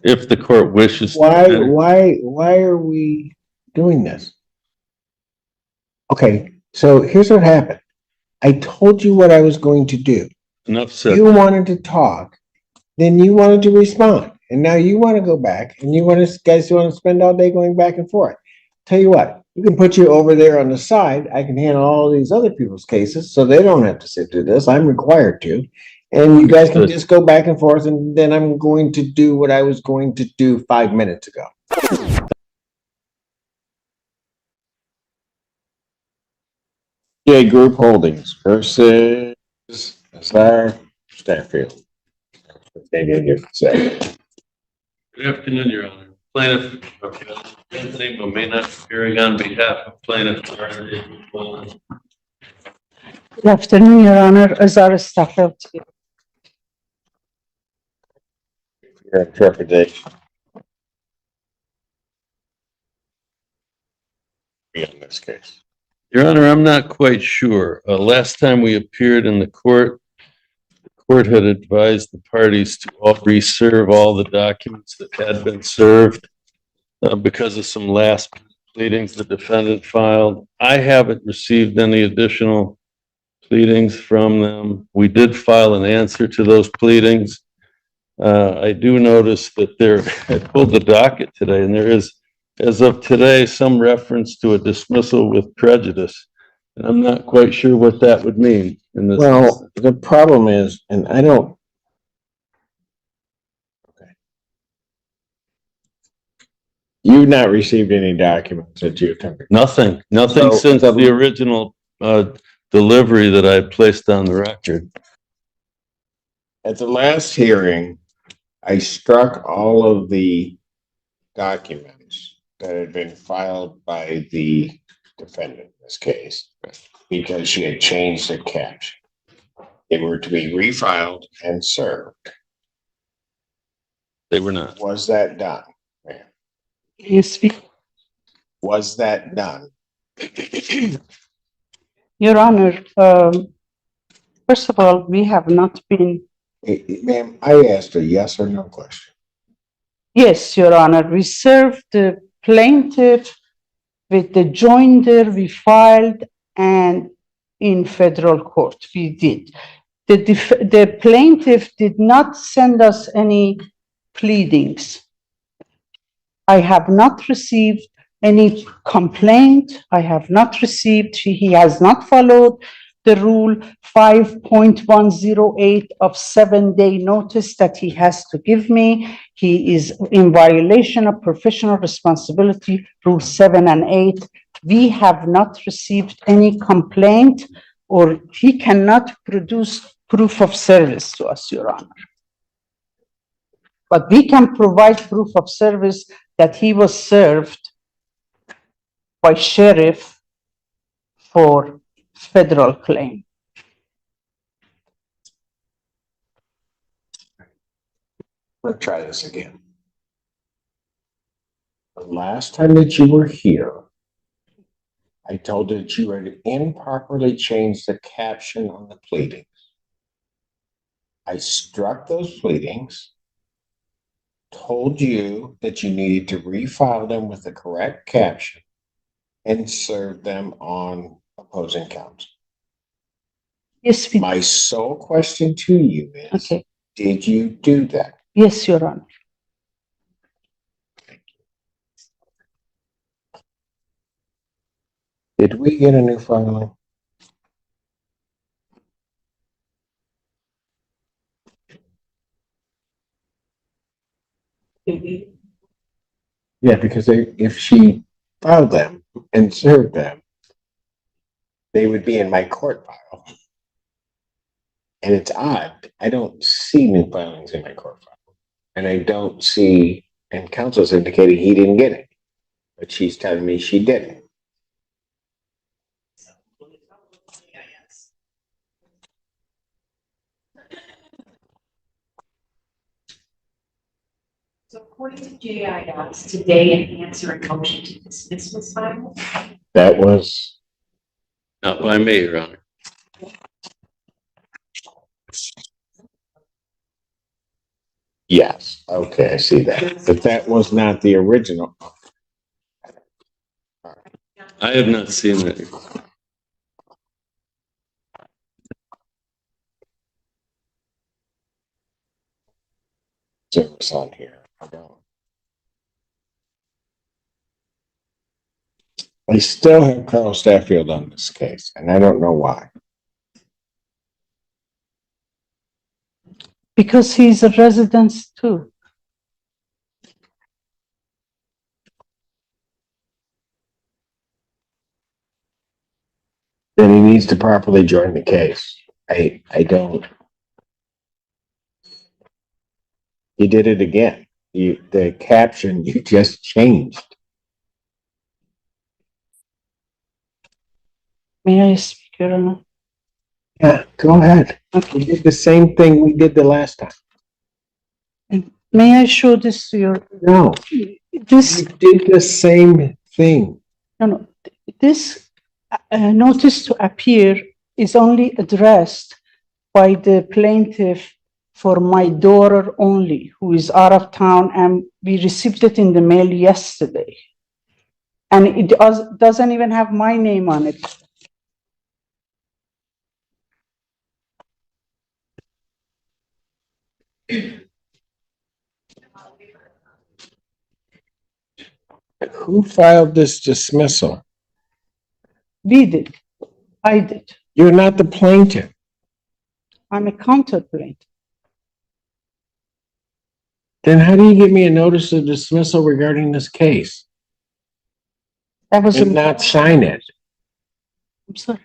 if the court wishes. Why are we doing this? Okay, so here's what happened. I told you what I was going to do. Enough said. You wanted to talk, then you wanted to respond, and now you want to go back, and you want to guys want to spend all day going back and forth. Tell you what, we can put you over there on the side. I can handle all these other people's cases, so they don't have to sit through this. I'm required to, and you guys can just go back and forth, and then I'm going to do what I was going to do 5 minutes ago. Group Holdings versus Star Stafffield. Good afternoon, Your Honor. Plaintiff Anthony may not be appearing on behalf of plaintiff. Good afternoon, Your Honor. Azara Stafford. Your interpretation. In this case. Your Honor, I'm not quite sure. Last time we appeared in the court had advised the parties to reserve all the documents that had been served because of some last pleadings the defendant filed. I haven't received any additional pleadings from them. We did file an answer to those pleadings. I do notice that I pulled the docket today, and there is, as of today, some reference to a dismissal with prejudice. And I'm not quite sure what that would mean in this. Well, the problem is, and I don't. Okay. You've not received any documents that you attempted. Nothing since the original delivery that I placed on the record. At the last hearing, I struck all of the documents that had been filed by the defendant in this case because she had changed the caption. They were to be refiled and served. They were not. Was that done? Yes, Was that done? Your Honor, first of all, we have not been. Ma'am, I asked a yes or no question. Yes, Your Honor, we served the plaintiff with the joinder we filed and in federal court. We did. The plaintiff did not send us any pleadings. I have not received any complaint. I have not received, he has not followed the rule 5.108 of 7-day notice that he has to give me. He is in violation of professional responsibility, rule 7 and 8. We have not received any complaint, or he cannot produce proof of service to us, Your Honor. But we can provide proof of service that he was served by sheriff for federal claim. Let's try this again. The last time that you were here, I told you that you had improperly changed the caption on the pleadings. I struck those pleadings, told you that you needed to refile them with the correct caption and serve them on opposing counsel. Yes, my sole question to you is, okay. Did you do that? Yes, Your Honor. Did we get a new filing? Yeah, because if she filed them and served them, they would be in my court file. And it's odd. I don't see new filings in my court file. And I don't see, and counsel's indicating he didn't get it. But she's telling me she didn't. So according to JIS, today an answer and motion to dismiss was filed? That was not by me, Your Honor. Yes, okay, I see that. But that was not the original. I have not seen it. Service on here. I don't. I still have Carl Staffield on this case, and I don't know why. Because he's a resident too. Then he needs to properly join the case. I don't. He did it again. The caption you just changed. May I speak, Your Honor? Yeah, go ahead. Okay. We did the same thing we did the last time. May I show this to your, No, this, we did the same thing. no, this notice to appear is only addressed by the plaintiff for my daughter only, who is out of town, and we received it in the mail yesterday. And it doesn't even have my name on it. Who filed this dismissal? We did. I did. You're not the plaintiff. I'm a counter plaintiff. Then how do you give me a notice of dismissal regarding this case That was, and not sign it? I'm sorry.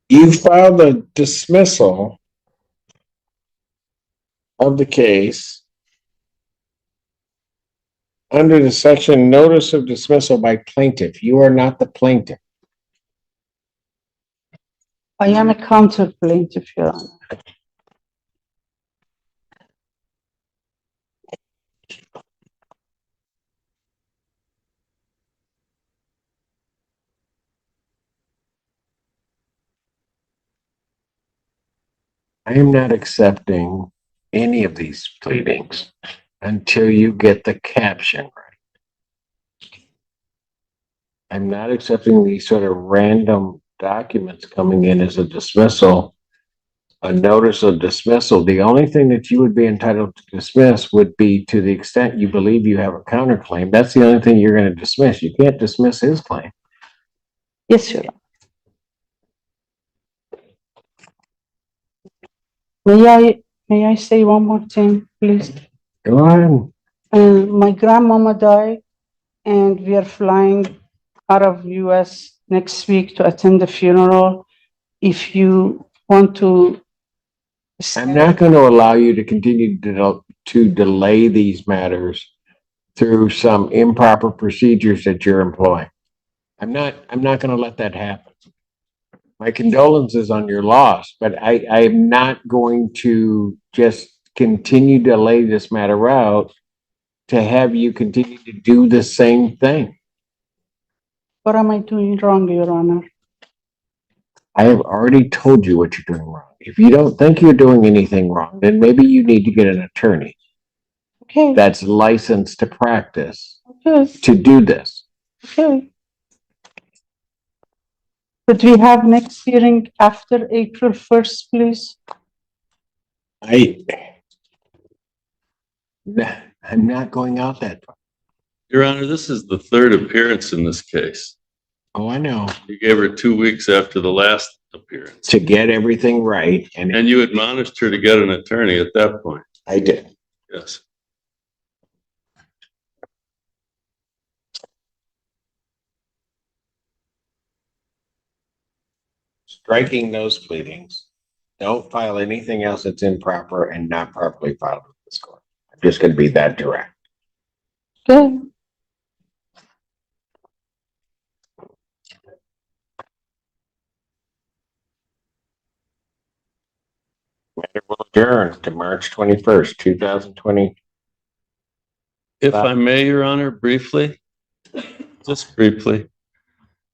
You filed a dismissal of the case under the section notice of dismissal by plaintiff. You are not the plaintiff. I am a counter plaintiff, Your Honor. I am not accepting any of these pleadings until you get the caption right. I'm not accepting these sort of random documents coming in as a dismissal, a notice of dismissal. The only thing that you would be entitled to dismiss would be to the extent you believe you have a counterclaim. That's the only thing you're going to dismiss. You can't dismiss his claim. Yes, Your Honor. May I say one more thing, please? Go on. My grandmama died, and we are flying out of US next week to attend the funeral. If you want to. I'm not going to allow you to continue to delay these matters through some improper procedures that you're employing. I'm not going to let that happen. My condolences on your loss, but I am not going to just continue to lay this matter out to have you continue to do the same thing. What am I doing wrong, Your Honor? I have already told you what you're doing wrong. If you don't think you're doing anything wrong, then maybe you need to get an attorney Okay, that's licensed to practice okay, to do this. okay. Could we have next hearing after April 1st, please? I'm not going out that far. Your Honor, this is the third appearance in this case. Oh, I know. You gave her 2 weeks after the last appearance. To get everything right, and And you admonished her to get an attorney at that point. I did. Yes. Striking those pleadings. Don't file anything else that's improper and not properly filed with this court. I'm just going to be that direct. Okay. Matter will adjourn to March 21st, 2020. If I may, Your Honor, briefly, just briefly.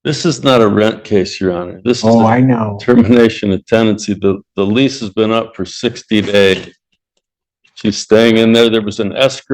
This is not a rent case, Your Honor. This is Oh, a I know. termination of tenancy. The lease has been up for 60 days. She's staying in there. There was an escrow